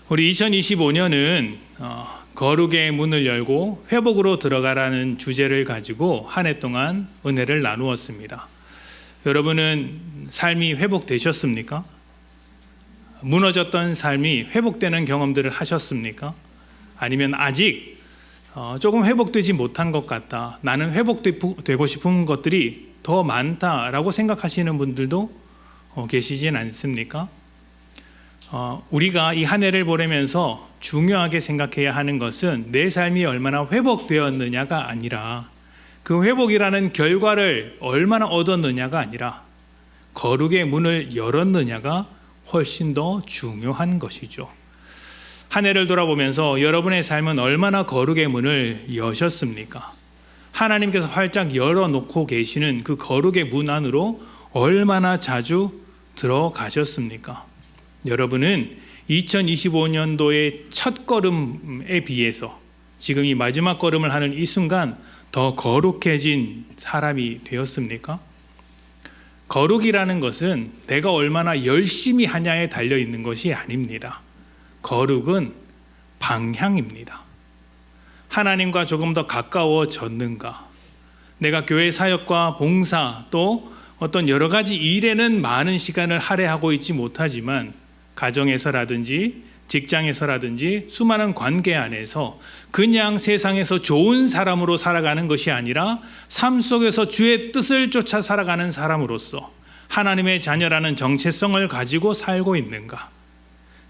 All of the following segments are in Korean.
우리 2025년은 거룩의 문을 열고 회복으로 들어가라는 주제를 가지고 한 해 동안 은혜를 나누었습니다. 여러분은 삶이 회복되셨습니까? 무너졌던 삶이 회복되는 경험들을 하셨습니까? 아니면 아직 조금 회복되지 못한 것 같다, 나는 회복되고 싶은 것들이 더 많다라고 생각하시는 분들도 계시진 않습니까? 우리가 이 한 해를 보내면서 중요하게 생각해야 하는 것은 내 삶이 얼마나 회복되었느냐가 아니라, 그 회복이라는 결과를 얼마나 얻었느냐가 아니라 거룩의 문을 열었느냐가 훨씬 더 중요한 것이죠. 한 해를 돌아보면서 여러분의 삶은 얼마나 거룩의 문을 여셨습니까? 하나님께서 활짝 열어놓고 계시는 그 거룩의 문 안으로 얼마나 자주 들어가셨습니까? 여러분은 2025년도의 첫 걸음에 비해서 지금 이 마지막 걸음을 하는 이 순간 더 거룩해진 사람이 되었습니까? 거룩이라는 것은 내가 얼마나 열심히 하냐에 달려 있는 것이 아닙니다. 거룩은 방향입니다. 하나님과 조금 더 가까워졌는가? 내가 교회 사역과 봉사 또 어떤 여러 가지 일에는 많은 시간을 할애하고 있지 못하지만 가정에서라든지 직장에서라든지 수많은 관계 안에서 그냥 세상에서 좋은 사람으로 살아가는 것이 아니라 삶 속에서 주의 뜻을 쫓아 살아가는 사람으로서 하나님의 자녀라는 정체성을 가지고 살고 있는가?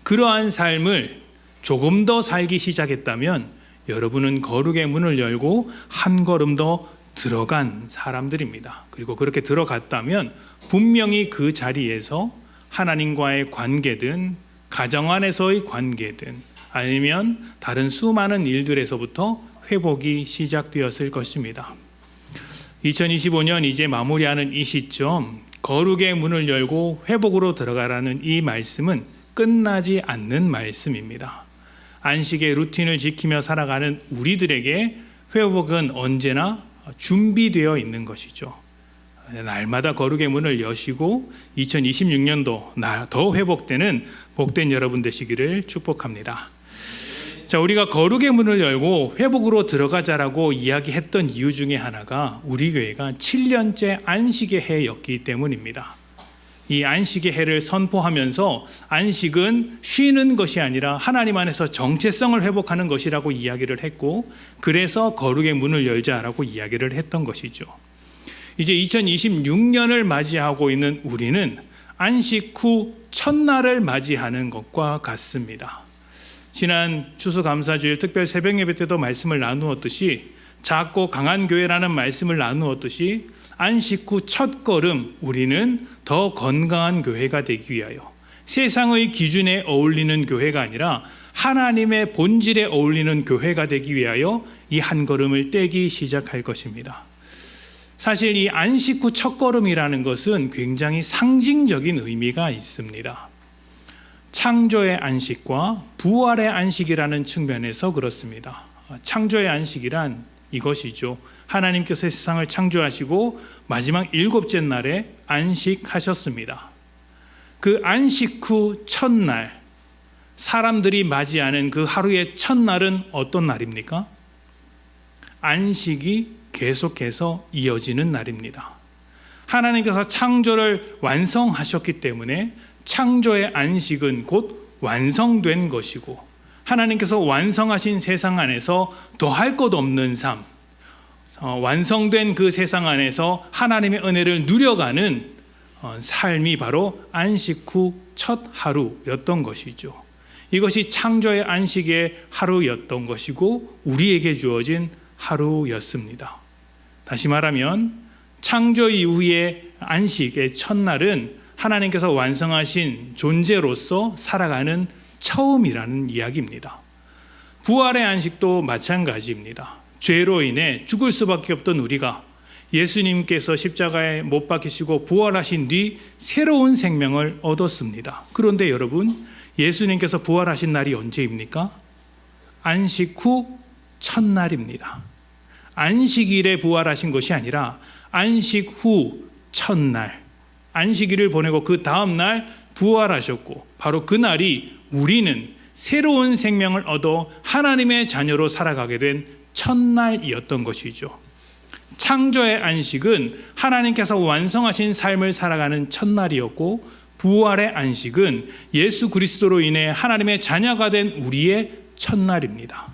그러한 삶을 조금 더 살기 시작했다면 여러분은 거룩의 문을 열고 한 걸음 더 들어간 사람들입니다. 그리고 그렇게 들어갔다면 분명히 그 자리에서 하나님과의 관계든 가정 안에서의 관계든 아니면 다른 수많은 일들에서부터 회복이 시작되었을 것입니다. 2025년 이제 마무리하는 이 시점, 거룩의 문을 열고 회복으로 들어가라는 이 말씀은 끝나지 않는 말씀입니다. 안식의 루틴을 지키며 살아가는 우리들에게 회복은 언제나 준비되어 있는 것이죠. 날마다 거룩의 문을 여시고 2026년도 더 회복되는 복된 여러분 되시기를 축복합니다. 자, 우리가 거룩의 문을 열고 회복으로 들어가자라고 이야기했던 이유 중에 하나가 우리 교회가 7년째 안식의 해였기 때문입니다. 이 안식의 해를 선포하면서 안식은 쉬는 것이 아니라 하나님 안에서 정체성을 회복하는 것이라고 이야기를 했고, 그래서 거룩의 문을 열자라고 이야기를 했던 것이죠. 이제 2026년을 맞이하고 있는 우리는 안식 후 첫날을 맞이하는 것과 같습니다. 지난 추수감사주일 특별 새벽 예배 때도 말씀을 나누었듯이, 작고 강한 교회라는 말씀을 나누었듯이 안식 후 첫 걸음 우리는 더 건강한 교회가 되기 위하여 세상의 기준에 어울리는 교회가 아니라 하나님의 본질에 어울리는 교회가 되기 위하여 이 한 걸음을 떼기 시작할 것입니다. 사실 이 안식 후 첫걸음이라는 것은 굉장히 상징적인 의미가 있습니다. 창조의 안식과 부활의 안식이라는 측면에서 그렇습니다. 창조의 안식이란 이것이죠. 하나님께서 세상을 창조하시고 마지막 일곱째 날에 안식하셨습니다. 그 안식 후 첫날, 사람들이 맞이하는 그 하루의 첫날은 어떤 날입니까? 안식이 계속해서 이어지는 날입니다. 하나님께서 창조를 완성하셨기 때문에 창조의 안식은 곧 완성된 것이고, 하나님께서 완성하신 세상 안에서 더할 것 없는 삶, 완성된 그 세상 안에서 하나님의 은혜를 누려가는 삶이 바로 안식 후 첫 하루였던 것이죠. 이것이 창조의 안식의 하루였던 것이고 우리에게 주어진 하루였습니다. 다시 말하면 창조 이후의 안식의 첫날은 하나님께서 완성하신 존재로서 살아가는 처음이라는 이야기입니다. 부활의 안식도 마찬가지입니다. 죄로 인해 죽을 수밖에 없던 우리가 예수님께서 십자가에 못 박히시고 부활하신 뒤 새로운 생명을 얻었습니다. 그런데 여러분, 예수님께서 부활하신 날이 언제입니까? 안식 후 첫날입니다. 안식일에 부활하신 것이 아니라 안식 후 첫날, 안식일을 보내고 그 다음 날 부활하셨고, 바로 그날이 우리는 새로운 생명을 얻어 하나님의 자녀로 살아가게 된 첫날이었던 것이죠. 창조의 안식은 하나님께서 완성하신 삶을 살아가는 첫날이었고, 부활의 안식은 예수 그리스도로 인해 하나님의 자녀가 된 우리의 첫날입니다.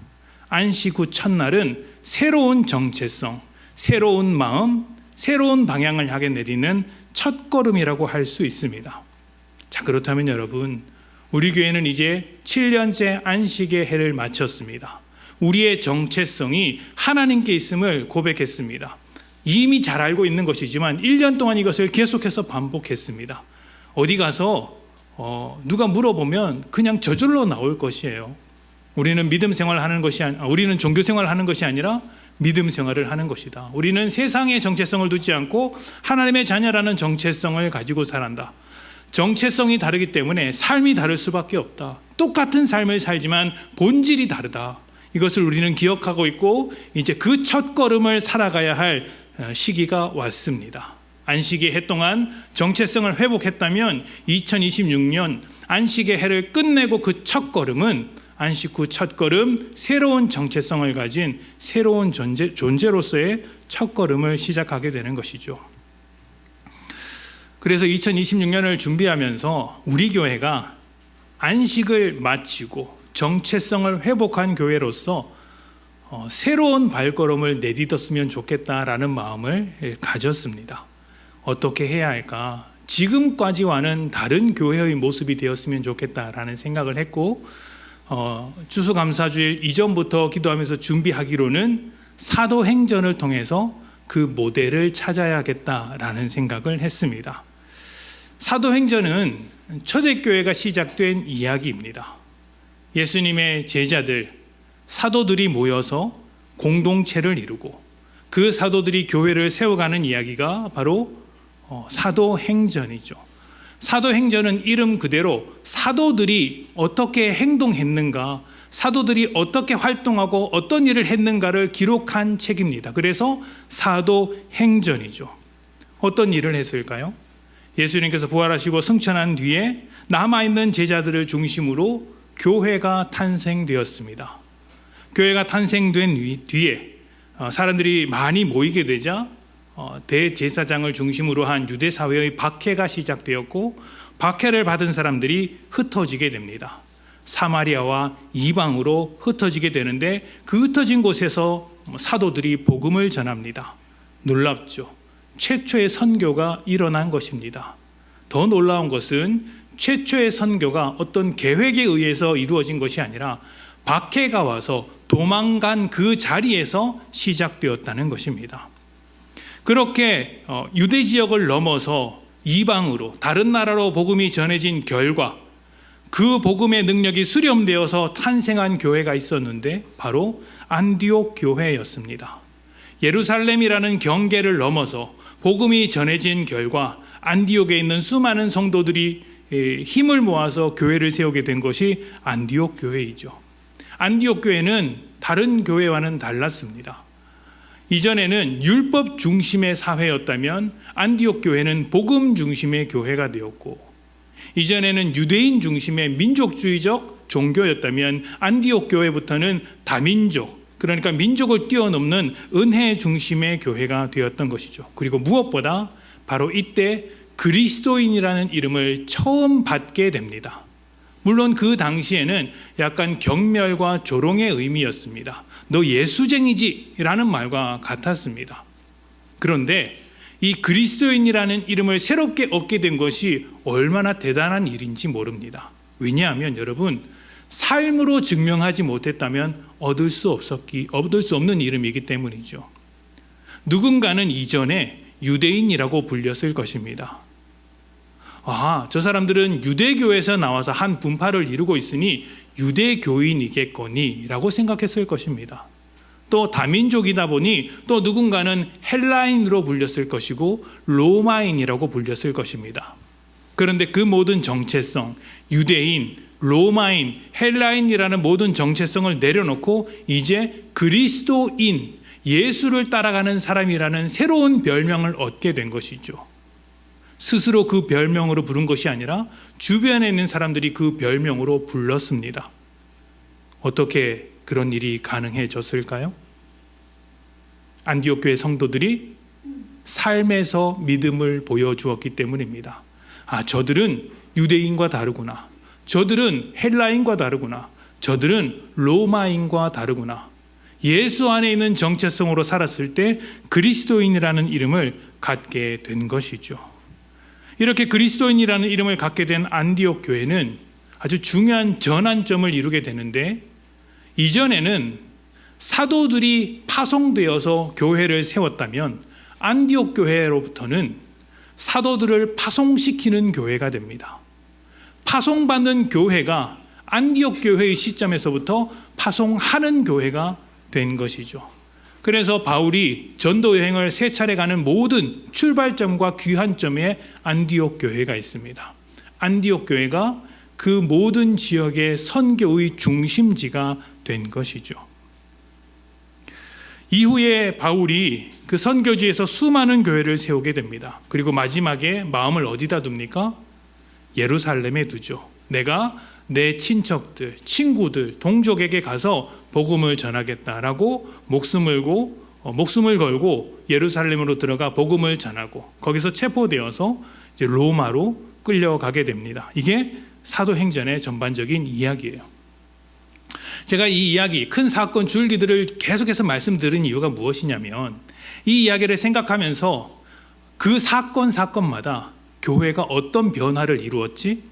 안식 후 첫날은 새로운 정체성, 새로운 마음, 새로운 방향을 향해 내리는 첫걸음이라고 할 수 있습니다. 자, 그렇다면 여러분, 우리 교회는 이제 7년째 안식의 해를 마쳤습니다. 우리의 정체성이 하나님께 있음을 고백했습니다. 이미 잘 알고 있는 것이지만 1년 동안 이것을 계속해서 반복했습니다. 어디 가서 누가 물어보면 그냥 저절로 나올 것이에요. 우리는 믿음 생활하는 것이 우리는 종교 생활하는 것이 아니라 믿음 생활을 하는 것이다. 우리는 세상의 정체성을 두지 않고 하나님의 자녀라는 정체성을 가지고 살아간다. 정체성이 다르기 때문에 삶이 다를 수밖에 없다. 똑같은 삶을 살지만 본질이 다르다. 이것을 우리는 기억하고 있고, 이제 그 첫걸음을 살아가야 할 시기가 왔습니다. 안식의 해 동안 정체성을 회복했다면 2026년 안식의 해를 끝내고 그 첫걸음은 안식 후 첫걸음, 새로운 정체성을 가진 새로운 존재로서의 첫걸음을 시작하게 되는 것이죠. 그래서 2026년을 준비하면서 우리 교회가 안식을 마치고 정체성을 회복한 교회로서 새로운 발걸음을 내딛었으면 좋겠다라는 마음을 가졌습니다. 어떻게 해야 할까? 지금까지와는 다른 교회의 모습이 되었으면 좋겠다라는 생각을 했고, 추수감사주일 이전부터 기도하면서 준비하기로는 사도행전을 통해서 그 모델을 찾아야겠다라는 생각을 했습니다. 사도행전은 초대교회가 시작된 이야기입니다. 예수님의 제자들, 사도들이 모여서 공동체를 이루고 그 사도들이 교회를 세워가는 이야기가 바로 사도행전이죠. 사도행전은 이름 그대로 사도들이 어떻게 행동했는가, 사도들이 어떻게 활동하고 어떤 일을 했는가를 기록한 책입니다. 그래서 사도행전이죠. 어떤 일을 했을까요? 예수님께서 부활하시고 승천한 뒤에 남아있는 제자들을 중심으로 교회가 탄생되었습니다. 교회가 탄생된 뒤에 사람들이 많이 모이게 되자 대제사장을 중심으로 한 유대 사회의 박해가 시작되었고, 박해를 받은 사람들이 흩어지게 됩니다. 사마리아와 이방으로 흩어지게 되는데, 그 흩어진 곳에서 사도들이 복음을 전합니다. 놀랍죠. 최초의 선교가 일어난 것입니다. 더 놀라운 것은 최초의 선교가 어떤 계획에 의해서 이루어진 것이 아니라 박해가 와서 도망간 그 자리에서 시작되었다는 것입니다. 그렇게 유대 지역을 넘어서 이방으로, 다른 나라로 복음이 전해진 결과 그 복음의 능력이 수렴되어서 탄생한 교회가 있었는데 바로 안디옥 교회였습니다. 예루살렘이라는 경계를 넘어서 복음이 전해진 결과 안디옥에 있는 수많은 성도들이 힘을 모아서 교회를 세우게 된 것이 안디옥 교회이죠. 안디옥 교회는 다른 교회와는 달랐습니다. 이전에는 율법 중심의 사회였다면 안디옥 교회는 복음 중심의 교회가 되었고, 이전에는 유대인 중심의 민족주의적 종교였다면 안디옥 교회부터는 다민족, 그러니까 민족을 뛰어넘는 은혜 중심의 교회가 되었던 것이죠. 그리고 무엇보다 바로 이때 그리스도인이라는 이름을 처음 받게 됩니다. 물론 그 당시에는 약간 경멸과 조롱의 의미였습니다. 너 예수쟁이지? 라는 말과 같았습니다. 그런데 이 그리스도인이라는 이름을 새롭게 얻게 된 것이 얼마나 대단한 일인지 모릅니다. 왜냐하면 여러분, 삶으로 증명하지 못했다면 얻을 수 없는 이름이기 때문이죠. 누군가는 이전에 유대인이라고 불렸을 것입니다. 저 사람들은 유대교에서 나와서 한 분파를 이루고 있으니 유대교인이겠거니 라고 생각했을 것입니다. 또 다민족이다 보니 또 누군가는 헬라인으로 불렸을 것이고 로마인이라고 불렸을 것입니다. 그런데 그 모든 정체성, 유대인, 로마인, 헬라인이라는 모든 정체성을 내려놓고 이제 그리스도인, 예수를 따라가는 사람이라는 새로운 별명을 얻게 된 것이죠. 스스로 그 별명으로 부른 것이 아니라 주변에 있는 사람들이 그 별명으로 불렀습니다. 어떻게 그런 일이 가능해졌을까요? 안디옥 교회 성도들이 삶에서 믿음을 보여주었기 때문입니다. 저들은 유대인과 다르구나. 저들은 헬라인과 다르구나. 저들은 로마인과 다르구나. 예수 안에 있는 정체성으로 살았을 때 그리스도인이라는 이름을 갖게 된 것이죠. 이렇게 그리스도인이라는 이름을 갖게 된 안디옥 교회는 아주 중요한 전환점을 이루게 되는데, 이전에는 사도들이 파송되어서 교회를 세웠다면 안디옥 교회로부터는 사도들을 파송시키는 교회가 됩니다. 파송받는 교회가 안디옥 교회의 시점에서부터 파송하는 교회가 된 것이죠. 그래서 바울이 전도 여행을 세 차례 가는 모든 출발점과 귀환점에 안디옥 교회가 있습니다. 안디옥 교회가 그 모든 지역의 선교의 중심지가 된 것이죠. 이후에 바울이 그 선교지에서 수많은 교회를 세우게 됩니다. 그리고 마지막에 마음을 어디다 둡니까? 예루살렘에 두죠. 내가 내 친척들, 친구들, 동족에게 가서 복음을 전하겠다라고 목숨을 걸고 예루살렘으로 들어가 복음을 전하고, 거기서 체포되어서 이제 로마로 끌려가게 됩니다. 이게 사도행전의 전반적인 이야기예요. 제가 이 이야기, 큰 사건 줄기들을 계속해서 말씀드린 이유가 무엇이냐면, 이 이야기를 생각하면서 그 사건마다 교회가 어떤 변화를 이루었지,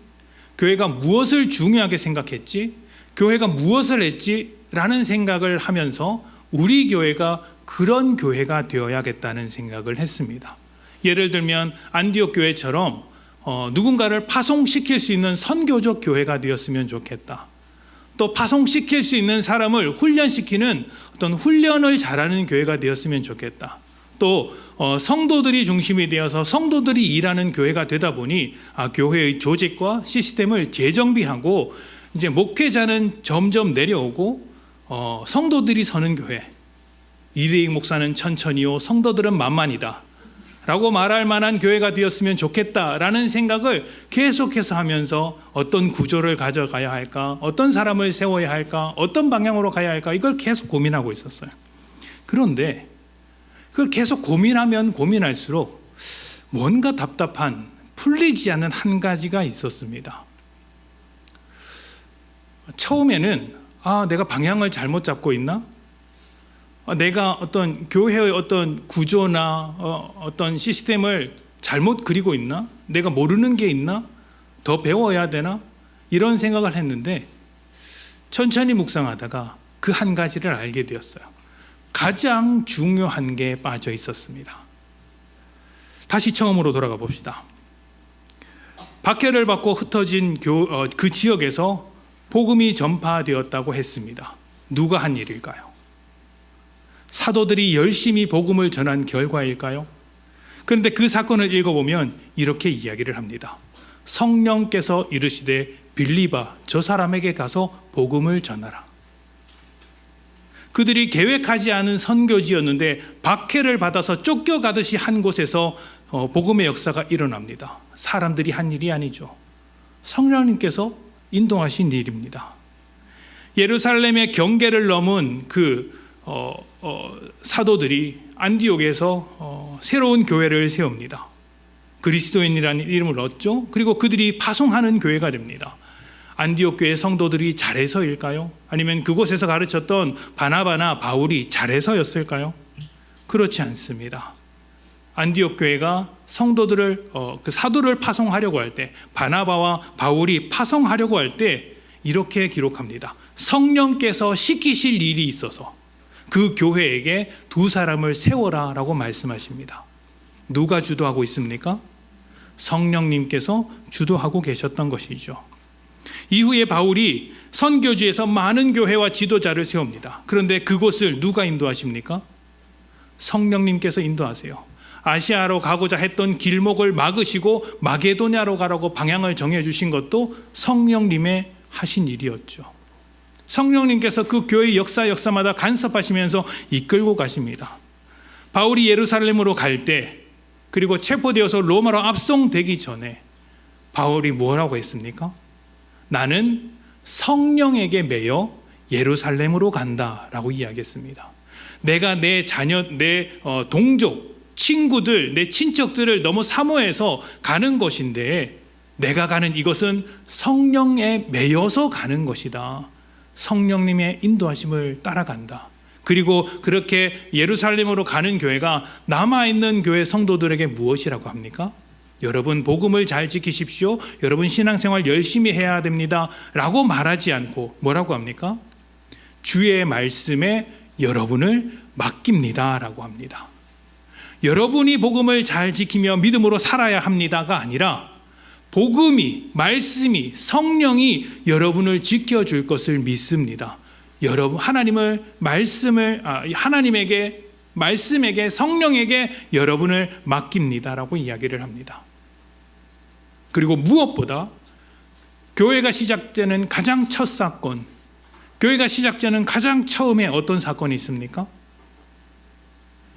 교회가 무엇을 중요하게 생각했지, 교회가 무엇을 했지 라는 생각을 하면서 우리 교회가 그런 교회가 되어야겠다는 생각을 했습니다. 예를 들면 안디옥 교회처럼 누군가를 파송시킬 수 있는 선교적 교회가 되었으면 좋겠다. 또 파송시킬 수 있는 사람을 훈련시키는 어떤 훈련을 잘하는 교회가 되었으면 좋겠다. 또 성도들이 중심이 되어서 성도들이 일하는 교회가 되다 보니 교회의 조직과 시스템을 재정비하고 이제 목회자는 점점 내려오고 성도들이 서는 교회, 이대익 목사는 천천히요 성도들은 만만이다 라고 말할 만한 교회가 되었으면 좋겠다라는 생각을 계속해서 하면서 어떤 구조를 가져가야 할까, 어떤 사람을 세워야 할까, 어떤 방향으로 가야 할까, 이걸 계속 고민하고 있었어요. 그런데 그걸 계속 고민하면 고민할수록 뭔가 답답한, 풀리지 않는 한 가지가 있었습니다. 처음에는 내가 방향을 잘못 잡고 있나? 내가 어떤 교회의 어떤 구조나 어떤 시스템을 잘못 그리고 있나? 내가 모르는 게 있나? 더 배워야 되나? 이런 생각을 했는데 천천히 묵상하다가 그 한 가지를 알게 되었어요. 가장 중요한 게 빠져 있었습니다. 다시 처음으로 돌아가 봅시다. 박해를 받고 흩어진 그 지역에서 복음이 전파되었다고 했습니다. 누가 한 일일까요? 사도들이 열심히 복음을 전한 결과일까요? 그런데 그 사건을 읽어보면 이렇게 이야기를 합니다. 성령께서 이르시되 빌리바, 저 사람에게 가서 복음을 전하라. 그들이 계획하지 않은 선교지였는데 박해를 받아서 쫓겨가듯이 한 곳에서 복음의 역사가 일어납니다. 사람들이 한 일이 아니죠. 성령님께서 인도하신 일입니다. 예루살렘의 경계를 넘은 그 사도들이 안디옥에서 새로운 교회를 세웁니다. 그리스도인이라는 이름을 얻죠. 그리고 그들이 파송하는 교회가 됩니다. 안디옥 교회 성도들이 잘해서일까요? 아니면 그곳에서 가르쳤던 바나바나 바울이 잘해서였을까요? 그렇지 않습니다. 안디옥 교회가 성도들을 그 사도를 파송하려고 할 때, 바나바와 바울이 파송하려고 할 때 이렇게 기록합니다. 성령께서 시키실 일이 있어서 그 교회에게 두 사람을 세워라 라고 말씀하십니다. 누가 주도하고 있습니까? 성령님께서 주도하고 계셨던 것이죠. 이후에 바울이 선교지에서 많은 교회와 지도자를 세웁니다. 그런데 그곳을 누가 인도하십니까? 성령님께서 인도하세요. 아시아로 가고자 했던 길목을 막으시고 마게도냐로 가라고 방향을 정해주신 것도 성령님의 하신 일이었죠. 성령님께서 그 교회의 역사마다 간섭하시면서 이끌고 가십니다. 바울이 예루살렘으로 갈 때, 그리고 체포되어서 로마로 압송되기 전에 바울이 뭐라고 했습니까? 나는 성령에게 매여 예루살렘으로 간다라고 이야기했습니다. 내가 내 자녀, 내 동족, 친구들, 내 친척들을 너무 사모해서 가는 것인데 내가 가는 이것은 성령에 매여서 가는 것이다. 성령님의 인도하심을 따라간다. 그리고 그렇게 예루살렘으로 가는 교회가 남아있는 교회 성도들에게 무엇이라고 합니까? 여러분 복음을 잘 지키십시오. 여러분 신앙생활 열심히 해야 됩니다. 라고 말하지 않고 뭐라고 합니까? 주의 말씀에 여러분을 맡깁니다. 라고 합니다. 여러분이 복음을 잘 지키며 믿음으로 살아야 합니다가 아니라 복음이, 말씀이, 성령이 여러분을 지켜줄 것을 믿습니다. 여러분 하나님을 하나님에게 말씀에게 성령에게 여러분을 맡깁니다라고 이야기를 합니다. 그리고 무엇보다 교회가 시작되는 가장 첫 사건, 교회가 시작되는 가장 처음에 어떤 사건이 있습니까?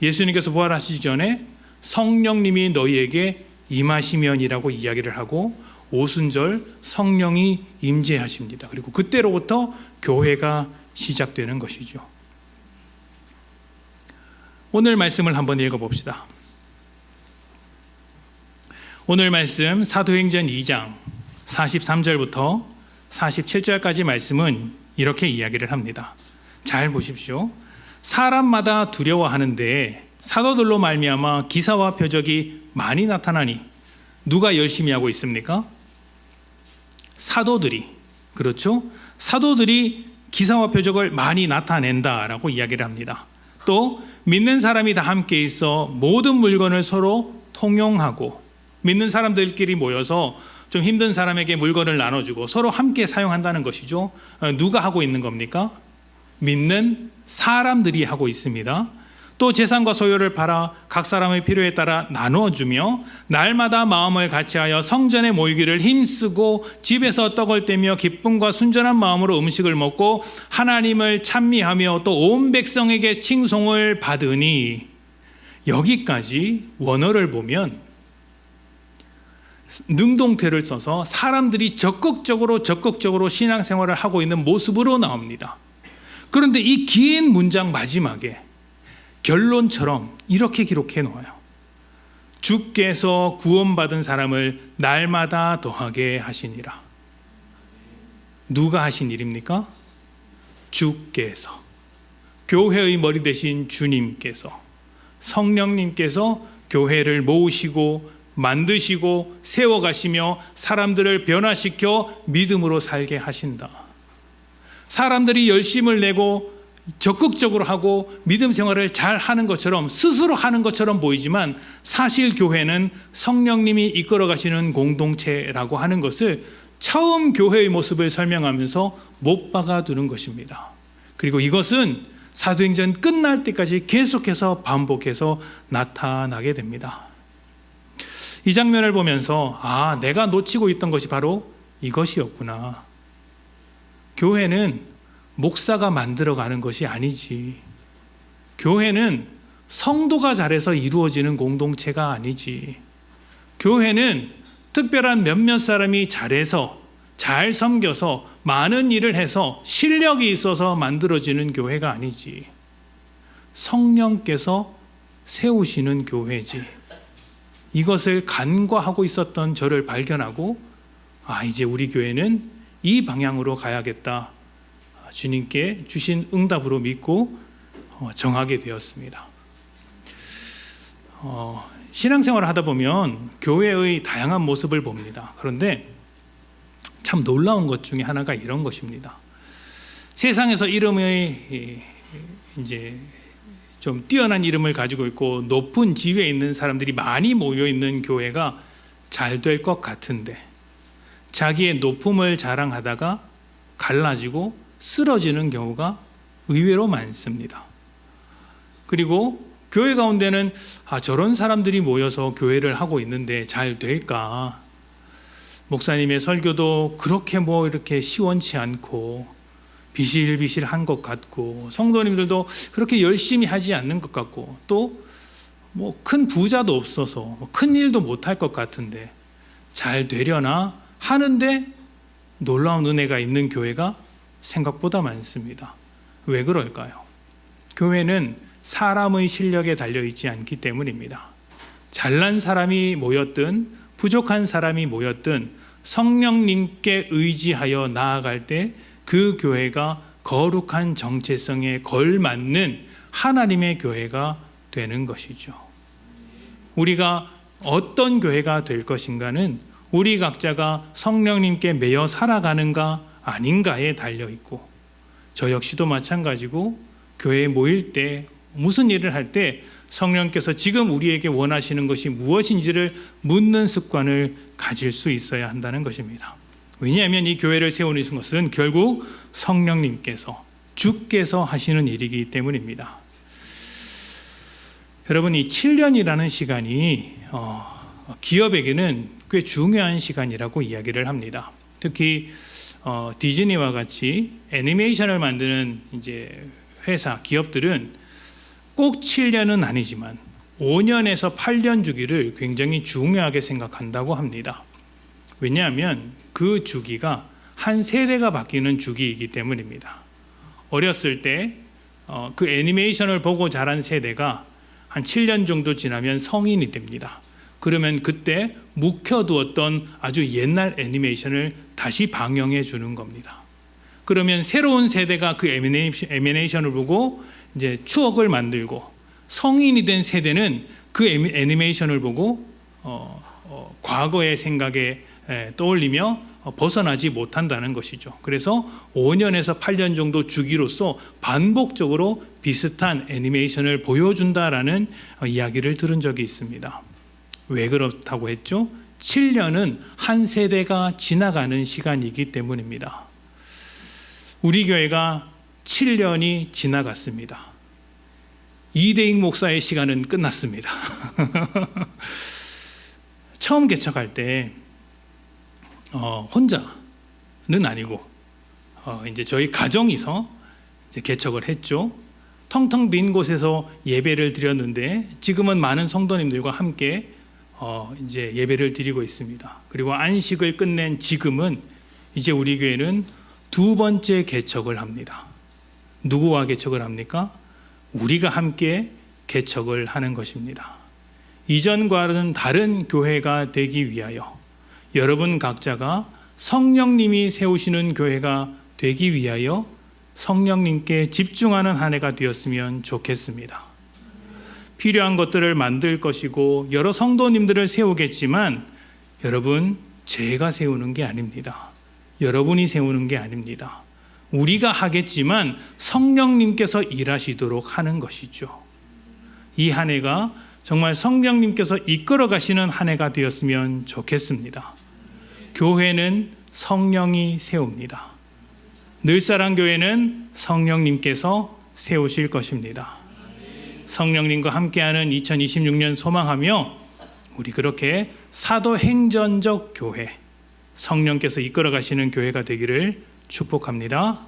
예수님께서 부활하시기 전에 성령님이 너희에게 임하시면이라고 이야기를 하고 오순절 성령이 임재하십니다. 그리고 그때로부터 교회가 시작되는 것이죠. 오늘 말씀을 한번 읽어봅시다. 오늘 말씀 사도행전 2장 43절부터 47절까지 말씀은 이렇게 이야기를 합니다. 잘 보십시오. 사람마다 두려워하는데 사도들로 말미암아 기사와 표적이 많이 나타나니 누가 열심히 하고 있습니까? 사도들이. 그렇죠? 사도들이 기사와 표적을 많이 나타낸다라고 이야기를 합니다. 또 믿는 사람이 다 함께 있어 모든 물건을 서로 통용하고, 믿는 사람들끼리 모여서 좀 힘든 사람에게 물건을 나눠주고 서로 함께 사용한다는 것이죠. 누가 하고 있는 겁니까? 믿는 사람들이 하고 있습니다. 또 재산과 소유를 팔아 각 사람의 필요에 따라 나누어주며 날마다 마음을 같이하여 성전에 모이기를 힘쓰고 집에서 떡을 떼며 기쁨과 순전한 마음으로 음식을 먹고 하나님을 찬미하며 또 온 백성에게 칭송을 받으니, 여기까지 원어를 보면 능동태를 써서 사람들이 적극적으로 신앙생활을 하고 있는 모습으로 나옵니다. 그런데 이 긴 문장 마지막에 결론처럼 이렇게 기록해 놓아요. 주께서 구원받은 사람을 날마다 더하게 하시니라. 누가 하신 일입니까? 주께서, 교회의 머리 되신 주님께서, 성령님께서 교회를 모으시고 만드시고 세워가시며 사람들을 변화시켜 믿음으로 살게 하신다. 사람들이 열심을 내고 적극적으로 하고 믿음 생활을 잘 하는 것처럼, 스스로 하는 것처럼 보이지만 사실 교회는 성령님이 이끌어 가시는 공동체라고 하는 것을 처음 교회의 모습을 설명하면서 못 박아두는 것입니다. 그리고 이것은 사도행전 끝날 때까지 계속해서 반복해서 나타나게 됩니다. 이 장면을 보면서 내가 놓치고 있던 것이 바로 이것이었구나. 교회는 목사가 만들어가는 것이 아니지. 교회는 성도가 잘해서 이루어지는 공동체가 아니지. 교회는 특별한 몇몇 사람이 잘해서, 잘 섬겨서, 많은 일을 해서 실력이 있어서 만들어지는 교회가 아니지. 성령께서 세우시는 교회지. 이것을 간과하고 있었던 저를 발견하고 이제 우리 교회는 이 방향으로 가야겠다. 주님께 주신 응답으로 믿고 정하게 되었습니다. 신앙생활을 하다 보면 교회의 다양한 모습을 봅니다. 그런데 참 놀라운 것 중에 하나가 이런 것입니다. 세상에서 이름의 이제 좀 뛰어난 이름을 가지고 있고 높은 지위에 있는 사람들이 많이 모여 있는 교회가 잘 될 것 같은데 자기의 높음을 자랑하다가 갈라지고 쓰러지는 경우가 의외로 많습니다. 그리고 교회 가운데는 저런 사람들이 모여서 교회를 하고 있는데 잘 될까? 목사님의 설교도 그렇게 이렇게 시원치 않고 비실비실한 것 같고 성도님들도 그렇게 열심히 하지 않는 것 같고 또 큰 부자도 없어서 큰 일도 못할 것 같은데 잘 되려나 하는데 놀라운 은혜가 있는 교회가 생각보다 많습니다. 왜 그럴까요? 교회는 사람의 실력에 달려있지 않기 때문입니다. 잘난 사람이 모였든 부족한 사람이 모였든 성령님께 의지하여 나아갈 때 그 교회가 거룩한 정체성에 걸맞는 하나님의 교회가 되는 것이죠. 우리가 어떤 교회가 될 것인가는 우리 각자가 성령님께 매여 살아가는가 아닌가에 달려있고, 저 역시도 마찬가지고 교회에 모일 때 무슨 일을 할 때 성령께서 지금 우리에게 원하시는 것이 무엇인지를 묻는 습관을 가질 수 있어야 한다는 것입니다. 왜냐하면 이 교회를 세우는 것은 결국 성령님께서, 주께서 하시는 일이기 때문입니다. 여러분, 이 7년이라는 시간이 기업에게는 꽤 중요한 시간이라고 이야기를 합니다. 특히 디즈니와 같이 애니메이션을 만드는 이제 회사, 기업들은 꼭 7년은 아니지만 5년에서 8년 주기를 굉장히 중요하게 생각한다고 합니다. 왜냐하면 그 주기가 한 세대가 바뀌는 주기이기 때문입니다. 어렸을 때 그 애니메이션을 보고 자란 세대가 한 7년 정도 지나면 성인이 됩니다. 그러면 그때 묵혀두었던 아주 옛날 애니메이션을 다시 방영해 주는 겁니다. 그러면 새로운 세대가 그 애니메이션을 보고 이제 추억을 만들고, 성인이 된 세대는 그 애니메이션을 보고 과거의 생각에 떠올리며 벗어나지 못한다는 것이죠. 그래서 5년에서 8년 정도 주기로서 반복적으로 비슷한 애니메이션을 보여준다라는 이야기를 들은 적이 있습니다. 왜 그렇다고 했죠? 7년은 한 세대가 지나가는 시간이기 때문입니다. 우리 교회가 7년이 지나갔습니다. 이대익 목사의 시간은 끝났습니다. 처음 개척할 때 혼자는 아니고 이제 저희 가정이서 이제 개척을 했죠. 텅텅 빈 곳에서 예배를 드렸는데 지금은 많은 성도님들과 함께 이제 예배를 드리고 있습니다. 그리고 안식을 끝낸 지금은 이제 우리 교회는 두 번째 개척을 합니다. 누구와 개척을 합니까? 우리가 함께 개척을 하는 것입니다. 이전과는 다른 교회가 되기 위하여 여러분 각자가 성령님이 세우시는 교회가 되기 위하여 성령님께 집중하는 한 해가 되었으면 좋겠습니다. 필요한 것들을 만들 것이고 여러 성도님들을 세우겠지만 여러분, 제가 세우는 게 아닙니다. 여러분이 세우는 게 아닙니다. 우리가 하겠지만 성령님께서 일하시도록 하는 것이죠. 이 한 해가 정말 성령님께서 이끌어 가시는 한 해가 되었으면 좋겠습니다. 교회는 성령이 세웁니다. 늘사랑 교회는 성령님께서 세우실 것입니다. 성령님과 함께하는 2026년 소망하며 우리 그렇게 사도행전적 교회, 성령께서 이끌어 가시는 교회가 되기를 축복합니다.